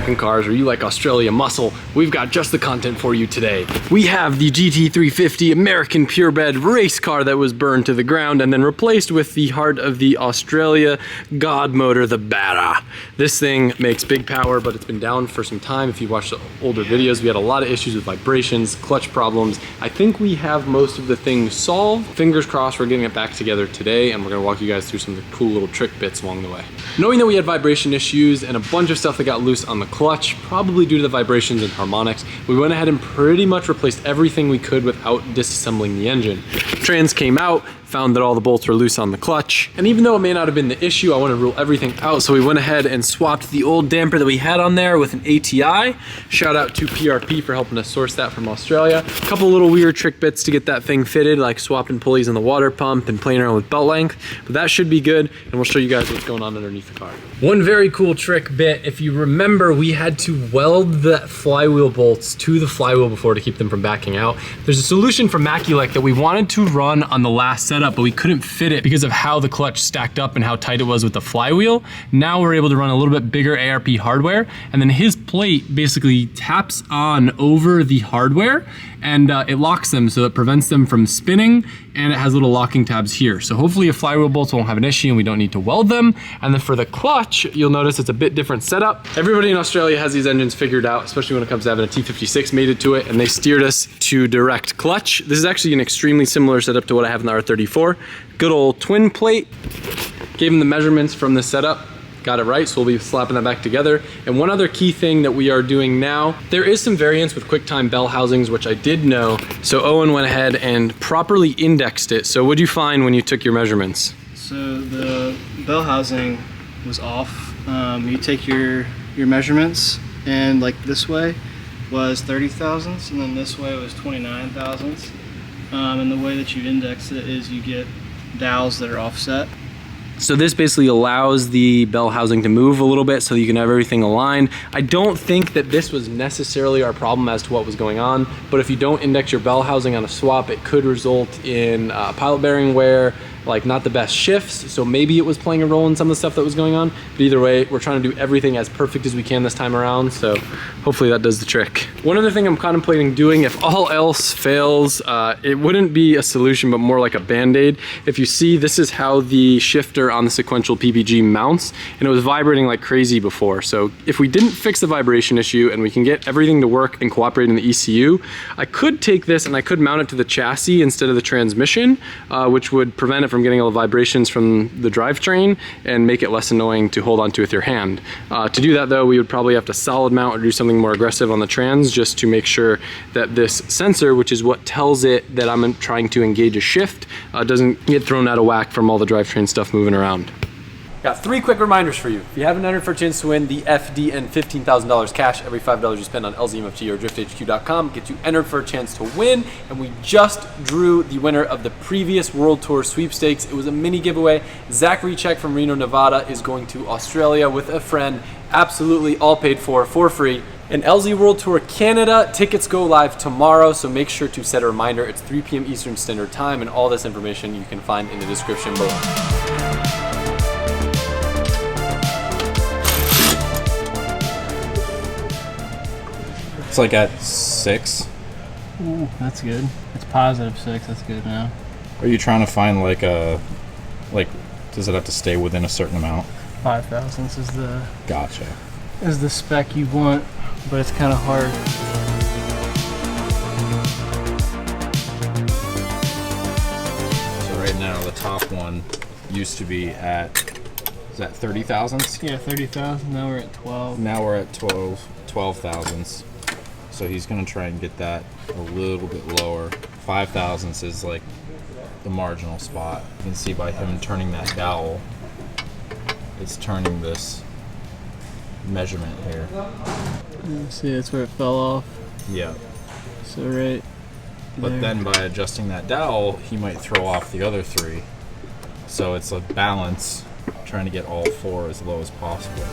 American cars or you like Australia muscle, we've got just the content for you today. We have the GT350 American purebred race car that was burned to the ground and then replaced with the heart of the Australia god motor, the Barra. This thing makes big power, but it's been down for some time. If you watch the older videos, we had a lot of issues with vibrations, clutch problems. I think we have most of the things solved. Fingers crossed we're getting it back together today, and we're gonna walk you guys through some of the cool little trick bits along the way. Knowing that we had vibration issues and a bunch of stuff that got loose on the clutch, probably due to the vibrations and harmonics, we went ahead and pretty much replaced everything we could without disassembling the engine. Trans came out, found that all the bolts were loose on the clutch. And even though it may not have been the issue, I want to rule everything out. So we went ahead and swapped the old damper that we had on there with an ATI. Shout out to PRP for helping us source that from Australia. A couple little weird trick bits to get that thing fitted, like swapping pulleys on the water pump and playing around with belt length. But that should be good, and we'll show you guys what's going on underneath the car. One very cool trick bit, if you remember, we had to weld the flywheel bolts to the flywheel before to keep them from backing out. There's a solution from Maculec that we wanted to run on the last setup, but we couldn't fit it because of how the clutch stacked up and how tight it was with the flywheel. Now we're able to run a little bit bigger ARP hardware, and then his plate basically taps on over the hardware and it locks them, so it prevents them from spinning, and it has little locking tabs here. So hopefully your flywheel bolts won't have an issue and we don't need to weld them. And then for the clutch, you'll notice it's a bit different setup. Everybody in Australia has these engines figured out, especially when it comes to having a T56 mated to it, and they steered us to direct clutch. This is actually an extremely similar setup to what I have in the R34. Good old twin plate. Gave them the measurements from this setup. Got it right, so we'll be slapping that back together. And one other key thing that we are doing now, there is some variance with QuickTime bell housings, which I did know. So Owen went ahead and properly indexed it. So what'd you find when you took your measurements? So the bell housing was off. You take your measurements, and like this way was 30 thousandths, and then this way was 29 thousandths. And the way that you index it is you get dowels that are offset. So this basically allows the bell housing to move a little bit so that you can have everything aligned. I don't think that this was necessarily our problem as to what was going on, but if you don't index your bell housing on a swap, it could result in pilot bearing wear, like not the best shifts. So maybe it was playing a role in some of the stuff that was going on, but either way, we're trying to do everything as perfect as we can this time around. So hopefully that does the trick. One other thing I'm contemplating doing, if all else fails, it wouldn't be a solution, but more like a Band-Aid. If you see, this is how the shifter on the sequential PPG mounts, and it was vibrating like crazy before. So if we didn't fix the vibration issue and we can get everything to work and cooperate in the ECU, I could take this and I could mount it to the chassis instead of the transmission, which would prevent it from getting all the vibrations from the drivetrain and make it less annoying to hold onto with your hand. To do that though, we would probably have to solid mount or do something more aggressive on the trans, just to make sure that this sensor, which is what tells it that I'm trying to engage a shift, doesn't get thrown out of whack from all the drivetrain stuff moving around. Got 3 quick reminders for you. If you haven't entered for a chance to win the FD and $15,000 cash, every $5 you spend on LZMFT or DriftHQ.com gets you entered for a chance to win. And we just drew the winner of the previous World Tour sweepstakes. It was a mini giveaway. Zach Recheck from Reno, Nevada is going to Australia with a friend, absolutely all paid for free. And LZ World Tour Canada tickets go live tomorrow, so make sure to set a reminder. It's 3 p.m. Eastern Standard Time, and all this information you can find in the description below. It's like at 6. Ooh, that's good. It's positive 6. That's good now. Are you trying to find like a, does it have to stay within a certain amount? 5 thousandths is the Gotcha. is the spec you want, but it's kind of hard. So right now the top one used to be at, is that 30 thousandths? Yeah, 30,000. Now we're at 12. Now we're at 12 thousandths. So he's gonna try and get that a little bit lower. 5 thousandths is like the marginal spot. You can see by him turning that dowel, it's turning this measurement here. See, that's where it fell off. Yeah. So right But there. then by adjusting that dowel, he might throw off the other 3. So it's a balance, trying to get all 4 as low as possible.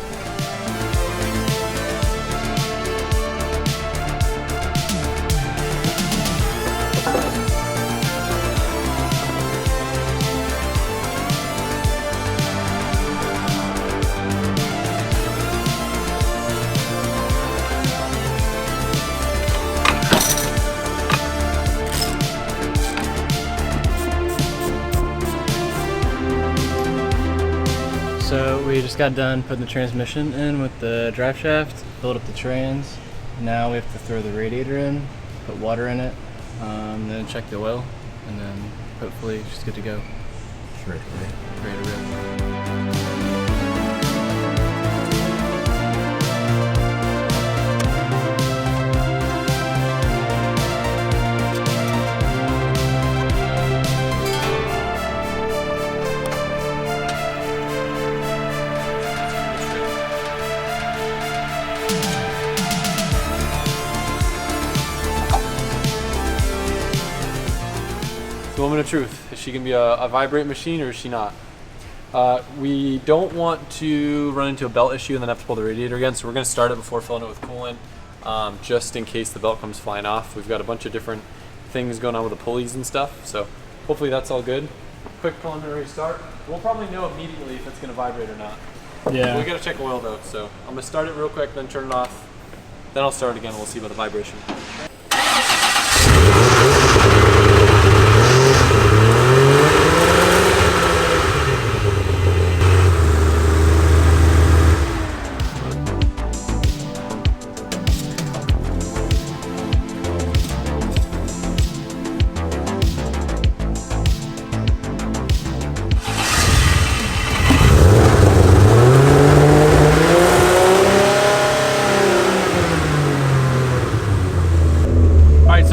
just got done putting the transmission in with the drive shaft, build up the trans. Now we have to throw the radiator in, put water in it, then check the oil, and then hopefully it's just good to go. Ready Ready to rip. Moment of truth. Is she gonna be a vibrate machine or is she not? We don't want to run into a belt issue and then have to pull the radiator again, so we're gonna start it before filling it with coolant, just in case the belt comes flying off. We've got a bunch of different things going on with the pulleys and stuff, so hopefully that's all good. Quick preliminary start. We'll probably know immediately if it's gonna vibrate or not. Yeah. We gotta check oil though, so I'm gonna start it real quick, then turn it off, then I'll start it again and we'll see about the vibration.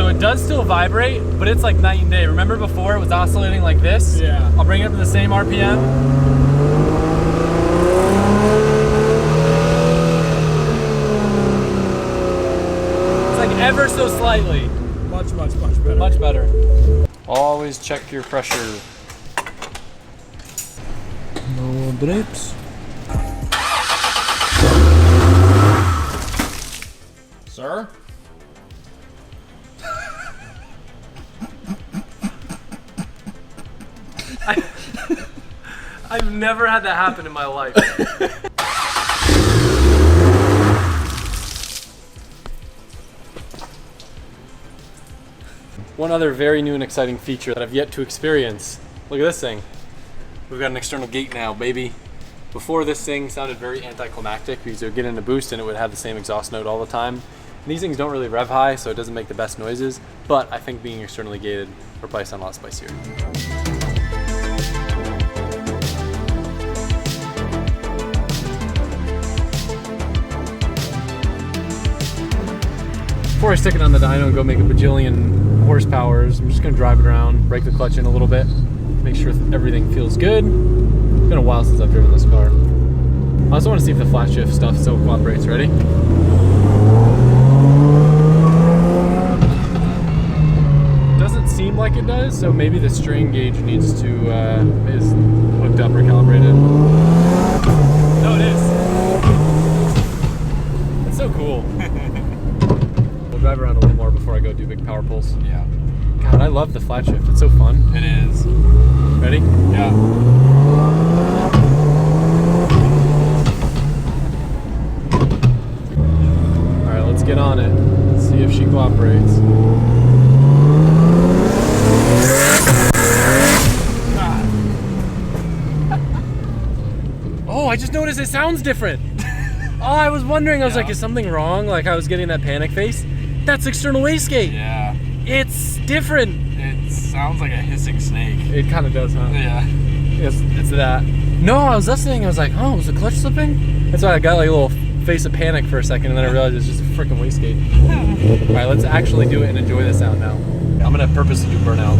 It does still vibrate, but it's like night and day. Remember before it was oscillating like this? Yeah. I'll bring it up to the same RPM. It's like ever so slightly. Much better. Much better. Always check your pressure. No drips. Sir? I've never had that happen in my life. One other very new and exciting feature that I've yet to experience. Look at this thing. We've got an external gate now, baby. Before, this thing sounded very anticlimactic because it would get in a boost and it would have the same exhaust note all the time. And these things don't really rev high, so it doesn't make the best noises, but I think being externally gated will probably sound a lot spicier. Before I stick it on the dyno and go make a bajillion horsepowers, I'm just gonna drive it around, break the clutch in a little bit, make sure everything feels good. It's been a while since I've driven this car. I also want to see if the flat shift stuff still cooperates. Ready? Doesn't seem like it does, so maybe the strain gauge needs to is hooked up or calibrated. No, it is. It's so cool. Drive around a little more before I go do big power pulls. Yeah. God, I love the flat shift. It's so fun. It is. Ready? Yeah. All right, let's get on it. Let's see if she cooperates. Oh, I just noticed it sounds different. Oh, I was wondering. I was like, is something wrong? Like I was getting that panic face. That's external wastegate. Yeah. It's different. It sounds like a hissing snake. It kind of does, huh? Yeah. It's that. No, I was listening. I was like, oh, was the clutch slipping? That's why I got like a little face of panic for a second, and then I realized it's just a freaking wastegate. All right, let's actually do it and enjoy the sound now. I'm gonna purposely do burnout.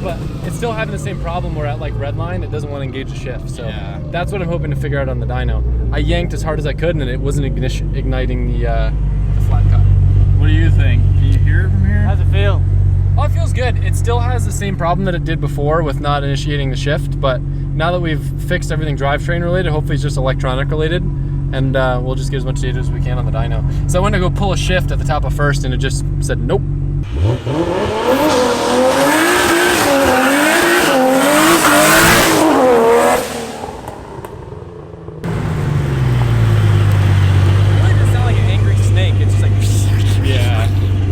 But it's still having the same problem where at like red line it doesn't want to engage the shift, so yeah. That's what I'm hoping to figure out on the dyno. I yanked as hard as I could and it wasn't igniting the flat cut. What do you think? Can you hear it from here? How's it feel? Oh, it feels good. It still has the same problem that it did before with not initiating the shift, but now that we've fixed everything drivetrain related, hopefully it's just electronic related, and we'll just get as much data as we can on the dyno. So I went to go pull a shift at the top of first and it just said nope.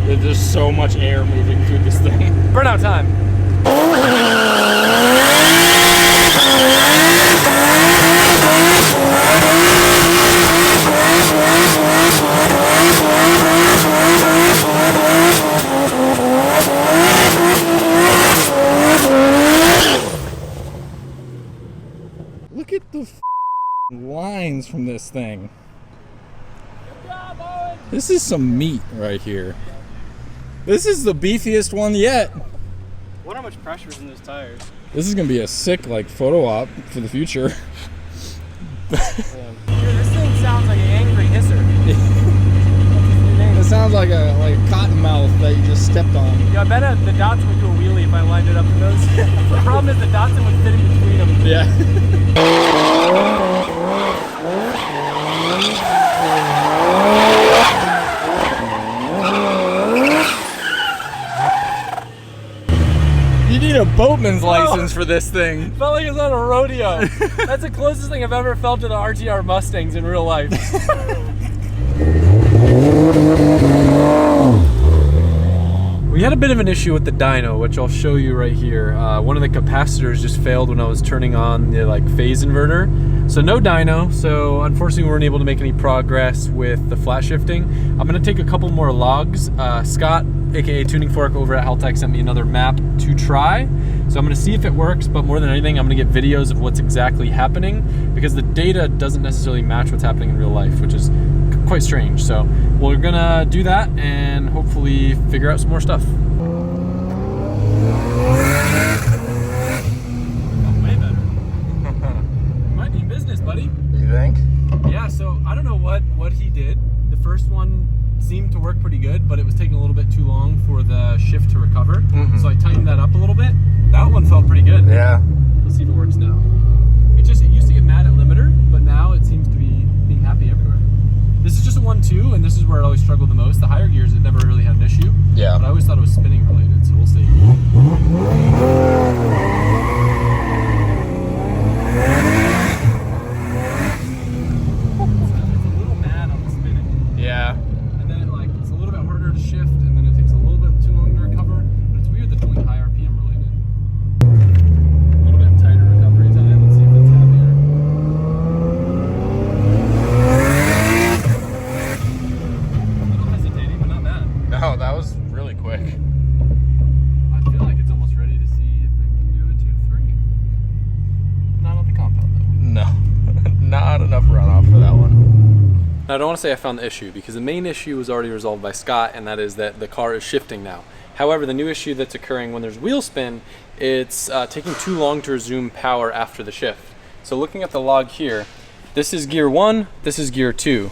There's so much now time. Look at the lines from this thing. This is some meat right here. This is the beefiest one yet. I wonder how much pressure is in those tires. This is gonna be a sick like photo op for the future. Dude, this thing sounds like an angry hisser. It sounds like a cottonmouth that you just stepped on. Yeah, I bet the Datsun would do a wheelie if I lined it up to those. The problem is the Datsun would fit in between them. Yeah. You need a boatman's license for this thing. Felt like it was on a rodeo. That's the closest thing I've ever felt to the RTR Mustangs in real life. We had a bit of an issue with the dyno, which I'll show you right here. One of the capacitors just failed when I was turning on the phase inverter. So no dyno, so unfortunately we weren't able to make any progress with the flat shifting. I'm gonna take a couple more logs. Scott, aka Tuning Fork over at Haltech, sent me another map to try. So I'm gonna see if it works, but more than anything, I'm gonna get videos of what's exactly happening because the data doesn't necessarily match what's happening in real life, which is quite strange. So we're gonna do that and hopefully figure out some more stuff. Might be business, buddy. You think? Yeah, so I don't know what he did. The first one seemed to work pretty good, but it was taking a little bit too long for the shift to recover. So I tightened that up a little bit. That one felt pretty good. Yeah. Let's see if it works now. It used to get mad at limiter, but now it seems to be being happy everywhere. This is just a 1-2, and this is where it always struggled the most. The higher gears, it never really had an issue. Yeah. But I always thought it was spinning related, so we'll see. It's a little mad on the spinning. Yeah. And then it's a little bit harder to shift, and then it takes a little bit too long to recover. But it's weird that it's only high RPM related. A little bit tighter recovery time. Let's see if it's happier. A little hesitating, but not bad. No, that was really quick. I feel like it's almost ready to see if it can do a 2-3. Not on the compound though. No, not enough runoff for that one. Now, I don't want to say I found the issue because the main issue was already resolved by Scott, and that is that the car is shifting now. However, the new issue that's occurring when there's wheel spin, it's taking too long to resume power after the shift. So looking at the log here, this is gear 1, this is gear 2.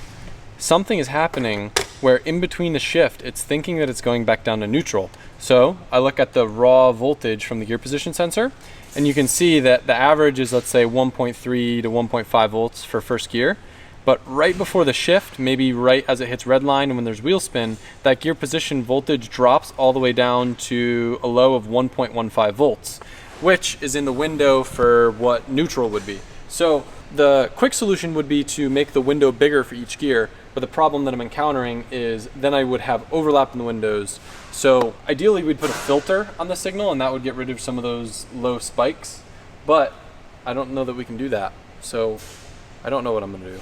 Something is happening where in between the shift, it's thinking that it's going back down to neutral. So I look at the raw voltage from the gear position sensor, and you can see that the average is, let's say, 1.3 to 1.5 volts for first gear. But right before the shift, maybe right as it hits red line and when there's wheel spin, that gear position voltage drops all the way down to a low of 1.15 volts, which is in the window for what neutral would be. So the quick solution would be to make the window bigger for each gear, but the problem that I'm encountering is then I would have overlap in the windows. So ideally we'd put a filter on the signal and that would get rid of some of those low spikes, but I don't know that we can do that. So I don't know what I'm gonna do.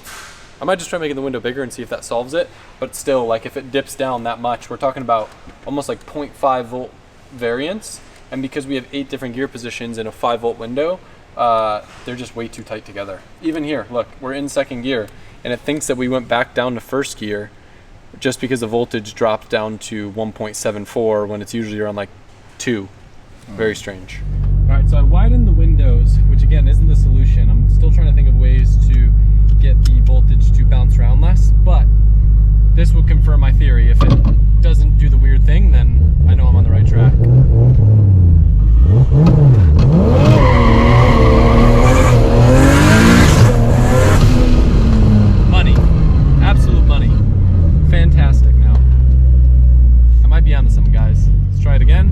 I might just try making the window bigger and see if that solves it, but still, if it dips down that much, we're talking about almost 0.5 volt variance, and because we have 8 different gear positions in a 5 volt window, they're just way too tight together. Even here, look, we're in second gear, and it thinks that we went back down to first gear just because the voltage dropped down to 1.74 when it's usually around 2. Very strange. All right, so I widened the windows, which again isn't the solution. I'm still trying to think of ways to get the voltage to bounce around less, but this would confirm my theory. If it doesn't do the weird thing, then I know I'm on the right track. Money. Absolute money. Fantastic now. I might be onto something, guys. Let's try it again.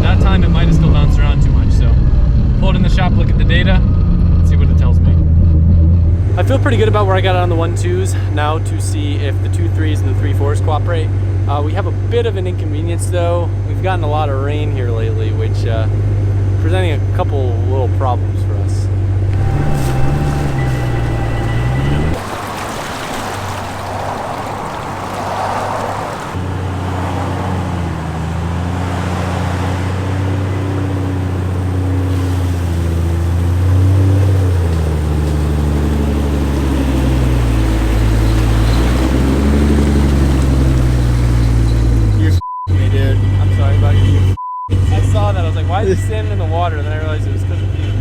That time it might have still bounced around too much, so pull it in the shop, look at the data, see what it tells me. I pretty good about where I got it on the 1.2s. Now to see if the 2.3s and the 3.4s cooperate. We have a bit of an inconvenience though. We've gotten a lot of rain here lately, which presenting a couple little problems for us. Why is he standing in the water? And then I realized it was because of you.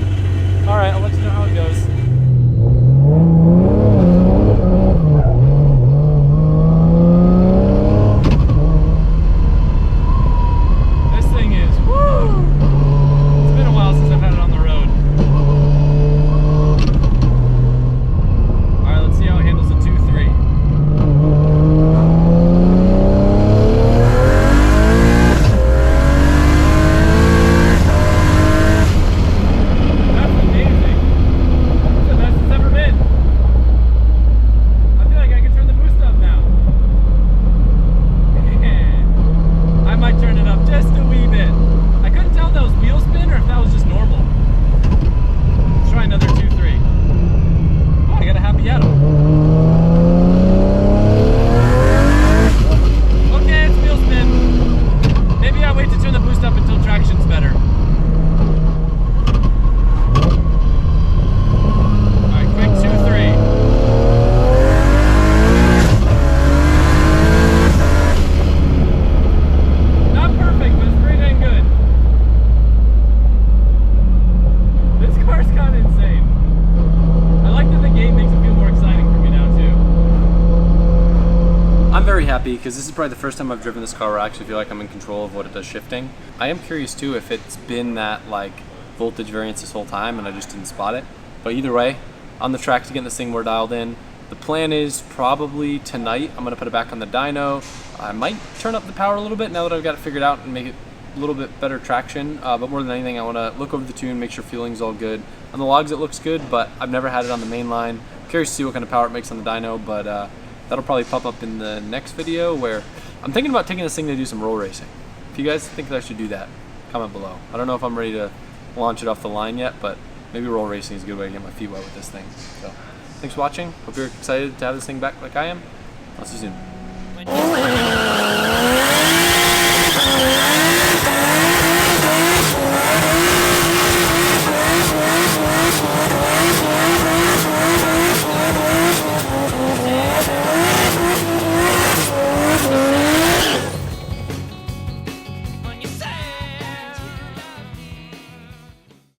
Alright, I'll let you know how it goes. This thing is, woo! It's been a while since I've had it on the road. Alright, let's see how it handles the 2.3. Happy because this is probably the first time I've driven this car where I actually feel like I'm in control of what it does shifting. I am curious too if it's been that like voltage variance this whole time and I just didn't spot it. But either way, on the track to get this thing more dialed in. The plan is probably tonight I'm gonna put it back on the dyno. I might turn up the power a little bit now that I've got it figured out and make it a little bit better traction. But more than anything, I want to look over the tune, make sure fueling's all good. On the logs it looks good, but I've never had it on the main line. Curious to see what kind of power it makes on the dyno, but that'll probably pop up in the next video where I'm thinking about taking this thing to do some roll racing. If you guys think that I should do that, comment below. I don't know if I'm ready to launch it off the line yet, but maybe roll racing is a good way to get my feet wet with this thing. So, thanks for watching. Hope you're excited to have this thing back like I am. I'll see you soon.